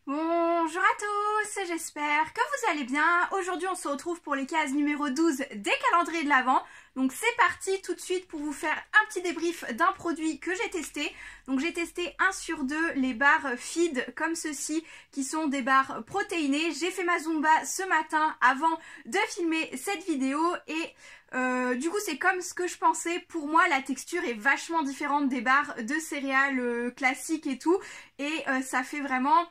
Bonjour à tous, j'espère que vous allez bien. Aujourd'hui on se retrouve pour les cases numéro 12 des calendriers de l'Avent. Donc c'est parti tout de suite pour vous faire un petit débrief d'un produit que j'ai testé. Donc j'ai testé 1 sur 2 les barres feed comme ceci qui sont des barres protéinées. J'ai fait ma Zumba ce matin avant de filmer cette vidéo et du coup c'est comme ce que je pensais. Pour moi la texture est vachement différente des barres de céréales classiques et tout. Et ça fait vraiment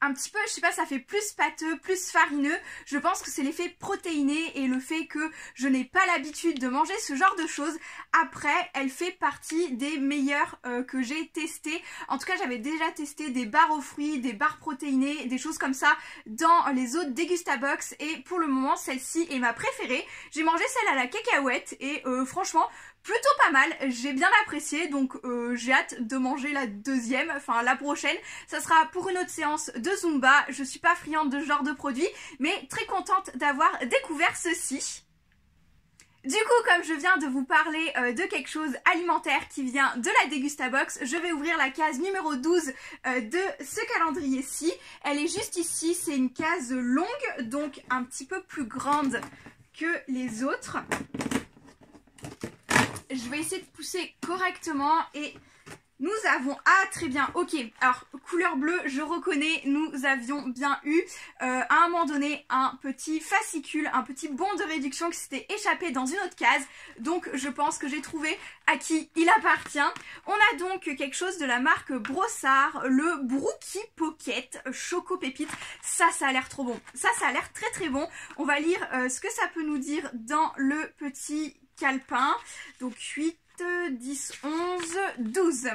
un petit peu, je sais pas, ça fait plus pâteux, plus farineux. Je pense que c'est l'effet protéiné et le fait que je n'ai pas l'habitude de manger ce genre de choses. Après, elle fait partie des meilleures que j'ai testées. En tout cas, j'avais déjà testé des barres aux fruits, des barres protéinées, des choses comme ça dans les autres Degustabox. Et pour le moment, celle-ci est ma préférée. J'ai mangé celle à la cacahuète et franchement, plutôt pas mal, j'ai bien apprécié, donc j'ai hâte de manger la deuxième, enfin la prochaine. Ça sera pour une autre séance de Zumba. Je suis pas friande de ce genre de produit, mais très contente d'avoir découvert ceci. Du coup, comme je viens de vous parler de quelque chose alimentaire qui vient de la Degustabox, je vais ouvrir la case numéro 12 de ce calendrier-ci. Elle est juste ici, c'est une case longue, donc un petit peu plus grande que les autres. Je vais essayer de pousser correctement et nous avons... Ah très bien, ok. Alors couleur bleue, je reconnais, nous avions bien eu à un moment donné un petit fascicule, un petit bon de réduction qui s'était échappé dans une autre case. Donc je pense que j'ai trouvé à qui il appartient. On a donc quelque chose de la marque Brossard, le Brookie Pocket Choco Pépite. Ça a l'air trop bon. Ça a l'air très très bon. On va lire ce que ça peut nous dire dans le petit calepin. Donc 8, 10, 11, 12.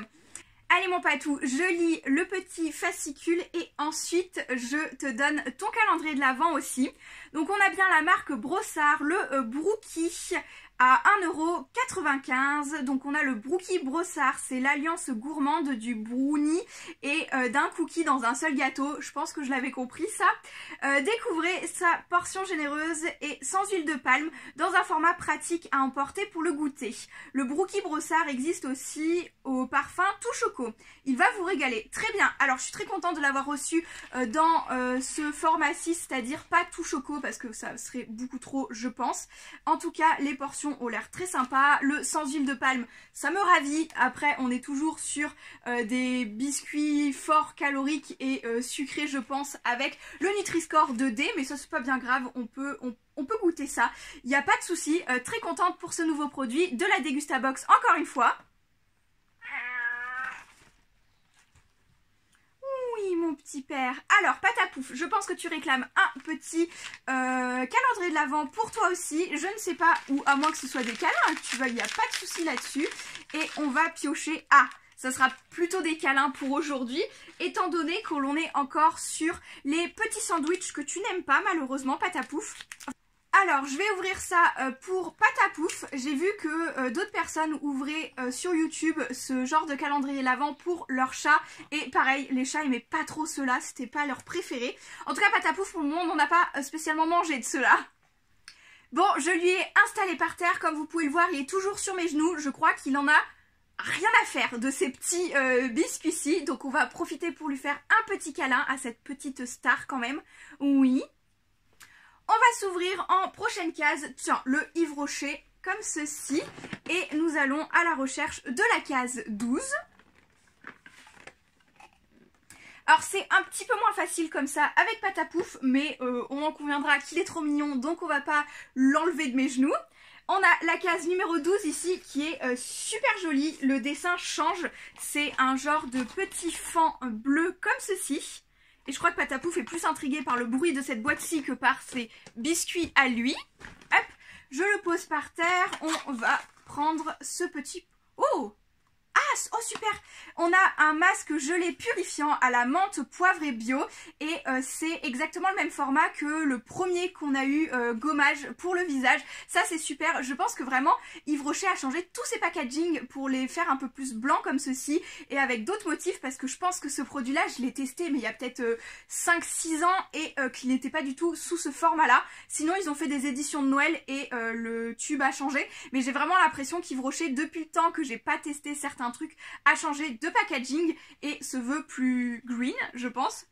Allez mon patou, je lis le petit fascicule et ensuite je te donne ton calendrier de l'Avent aussi. Donc on a bien la marque Brossard, le Brookie à 1,95 €. Donc on a le Brookie Brossard, c'est l'alliance gourmande du brownie et d'un cookie dans un seul gâteau. Je pense que je l'avais compris ça. Découvrez sa portion généreuse et sans huile de palme dans un format pratique à emporter pour le goûter. Le Brookie Brossard existe aussi au parfum tout choco. Il va vous régaler. Très bien. Alors je suis très contente de l'avoir reçu dans ce format-ci, c'est-à-dire pas tout choco parce que ça serait beaucoup trop je pense. En tout cas les portions ont l'air très sympa. Le sans huile de palme, ça me ravit. Après, on est toujours sur des biscuits forts caloriques et sucrés, je pense, avec le Nutri-Score 2D. Mais ça, c'est pas bien grave. On peut goûter ça. Il n'y a pas de souci. Très contente pour ce nouveau produit de la Degustabox, encore une fois. Oui, mon petit père. Alors, Patapouf, je pense que tu réclames un petit calendrier de l'Avent pour toi aussi. Je ne sais pas où, à moins que ce soit des câlins que tu veuilles, il n'y a pas de souci là-dessus. Et on va piocher. Ah, ça sera plutôt des câlins pour aujourd'hui, étant donné que l'on est encore sur les petits sandwichs que tu n'aimes pas, malheureusement, Patapouf. Alors, je vais ouvrir ça pour Patapouf. J'ai vu que d'autres personnes ouvraient sur YouTube ce genre de calendrier l'Avent pour leurs chats. Et pareil, les chats aimaient pas trop ceux-là, c'était pas leur préféré. En tout cas, Patapouf, pour le moment, on n'a pas spécialement mangé de ceux-là. Bon, je lui ai installé par terre, comme vous pouvez le voir, il est toujours sur mes genoux. Je crois qu'il en a rien à faire de ces petits biscuits-ci. Donc on va profiter pour lui faire un petit câlin à cette petite star quand même. Oui. On va s'ouvrir en prochaine case, tiens, le Yves Rocher, comme ceci. Et nous allons à la recherche de la case 12. Alors c'est un petit peu moins facile comme ça avec Patapouf, mais on en conviendra qu'il est trop mignon, donc on va pas l'enlever de mes genoux. On a la case numéro 12 ici qui est super jolie, le dessin change, c'est un genre de petit fond bleu comme ceci. Et je crois que Patapouf est plus intrigué par le bruit de cette boîte-ci que par ses biscuits à lui. Hop, je le pose par terre. On va prendre ce petit... Oh! Ah, oh super! On a un masque gelé purifiant à la menthe poivre et bio et c'est exactement le même format que le premier qu'on a eu gommage pour le visage. Ça c'est super, je pense que vraiment Yves Rocher a changé tous ses packaging pour les faire un peu plus blancs comme ceci et avec d'autres motifs parce que je pense que ce produit là je l'ai testé mais il y a peut-être 5-6 ans et qu'il n'était pas du tout sous ce format là. Sinon ils ont fait des éditions de Noël et le tube a changé mais j'ai vraiment l'impression qu'Yves Rocher depuis le temps que j'ai pas testé certains trucs a changé de packaging et se veut plus green je pense.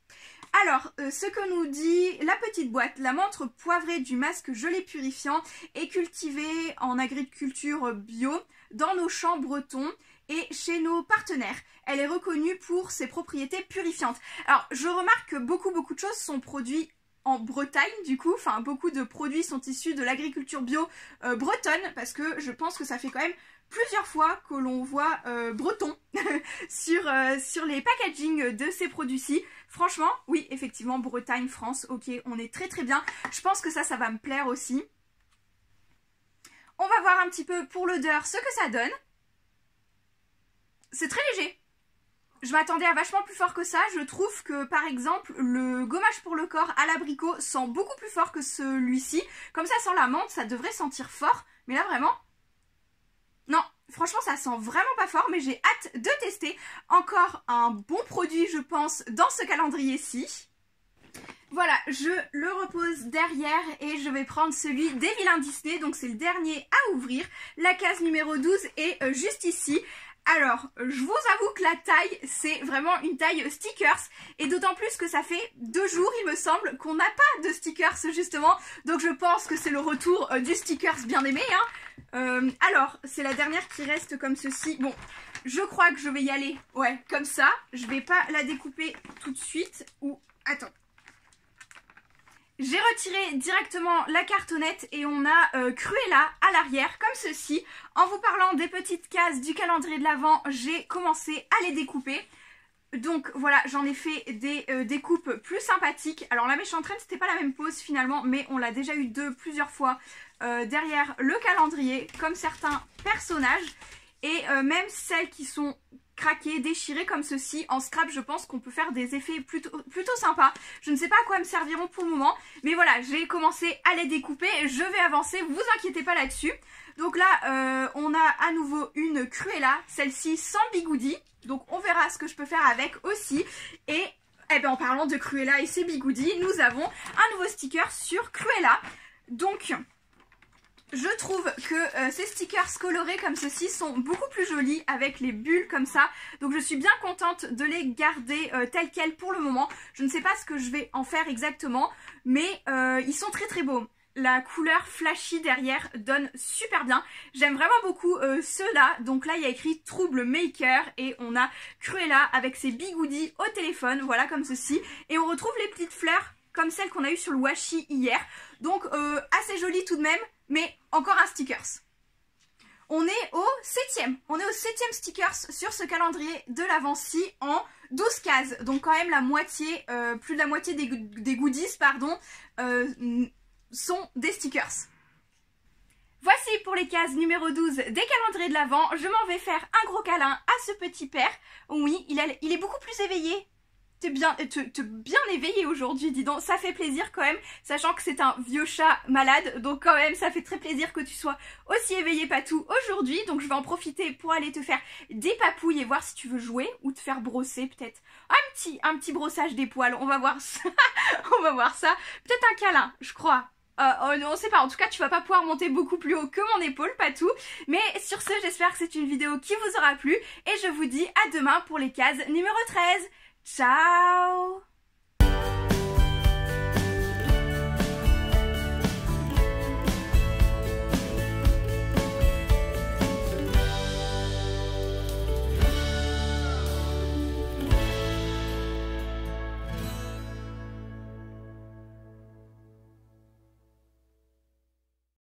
Alors, ce que nous dit la petite boîte, la menthe poivrée du masque gelé purifiant est cultivée en agriculture bio dans nos champs bretons et chez nos partenaires. Elle est reconnue pour ses propriétés purifiantes. Alors, je remarque que beaucoup de choses sont produites en Bretagne du coup, enfin beaucoup de produits sont issus de l'agriculture bio bretonne, parce que je pense que ça fait quand même plusieurs fois que l'on voit breton sur les packaging de ces produits-ci. Franchement, oui, effectivement, Bretagne, France, ok, on est très très bien. Je pense que ça va me plaire aussi. On va voir un petit peu pour l'odeur ce que ça donne. C'est très léger. Je m'attendais à vachement plus fort que ça. Je trouve que par exemple le gommage pour le corps à l'abricot sent beaucoup plus fort que celui-ci. Comme ça sent la menthe, ça devrait sentir fort. Mais là vraiment, non, franchement ça sent vraiment pas fort. Mais j'ai hâte de tester. Encore un bon produit je pense dans ce calendrier-ci. Voilà, je le repose derrière et je vais prendre celui des vilains Disney. Donc c'est le dernier à ouvrir. La case numéro 12 est juste ici. Alors, je vous avoue que la taille, c'est vraiment une taille stickers. Et d'autant plus que ça fait 2 jours, il me semble, qu'on n'a pas de stickers justement. Donc je pense que c'est le retour du stickers bien aimé. Alors, c'est la dernière qui reste comme ceci. Bon, je crois que je vais y aller, ouais, comme ça. Je vais pas la découper tout de suite. Ou, attends. J'ai retiré directement la cartonnette et on a Cruella à l'arrière, comme ceci. En vous parlant des petites cases du calendrier de l'Avent, j'ai commencé à les découper. Donc voilà, j'en ai fait des découpes plus sympathiques. Alors la méchante reine, c'était pas la même pose finalement, mais on l'a déjà eu plusieurs fois derrière le calendrier, comme certains personnages. Et même celles qui sont craquer, déchirer comme ceci. En scrap, je pense qu'on peut faire des effets plutôt sympas. Je ne sais pas à quoi elles me serviront pour le moment. Mais voilà, j'ai commencé à les découper. Je vais avancer, vous inquiétez pas là-dessus. Donc là, on a à nouveau une Cruella. Celle-ci sans bigoudi. Donc on verra ce que je peux faire avec aussi. Et eh ben, en parlant de Cruella et ses bigoudis, nous avons un nouveau sticker sur Cruella. Donc je trouve que ces stickers colorés comme ceci sont beaucoup plus jolis avec les bulles comme ça. Donc je suis bien contente de les garder tels quels pour le moment. Je ne sais pas ce que je vais en faire exactement, mais ils sont très très beaux. La couleur flashy derrière donne super bien. J'aime vraiment beaucoup ceux-là. Donc là il y a écrit Troublemaker et on a Cruella avec ses bigoudis au téléphone. Voilà comme ceci. Et on retrouve les petites fleurs comme celles qu'on a eues sur le washi hier. Donc assez joli tout de même. Mais encore un stickers. On est au 7e. On est au 7e stickers sur ce calendrier de l'Avent-ci en 12 cases. Donc quand même la moitié, plus de la moitié des goodies, pardon, sont des stickers. Voici pour les cases numéro 12 des calendriers de l'Avent. Je m'en vais faire un gros câlin à ce petit père. Oui, il est beaucoup plus éveillé. T'es bien éveillé aujourd'hui, dis donc, ça fait plaisir quand même, sachant que c'est un vieux chat malade, donc quand même ça fait très plaisir que tu sois aussi éveillé Patou aujourd'hui. Donc je vais en profiter pour aller te faire des papouilles et voir si tu veux jouer ou te faire brosser peut-être un petit brossage des poils, on va voir ça, on va voir ça, peut-être un câlin, je crois. On sait pas, en tout cas tu vas pas pouvoir monter beaucoup plus haut que mon épaule, Patou. Mais sur ce, j'espère que c'est une vidéo qui vous aura plu et je vous dis à demain pour les cases numéro 13. Ciao!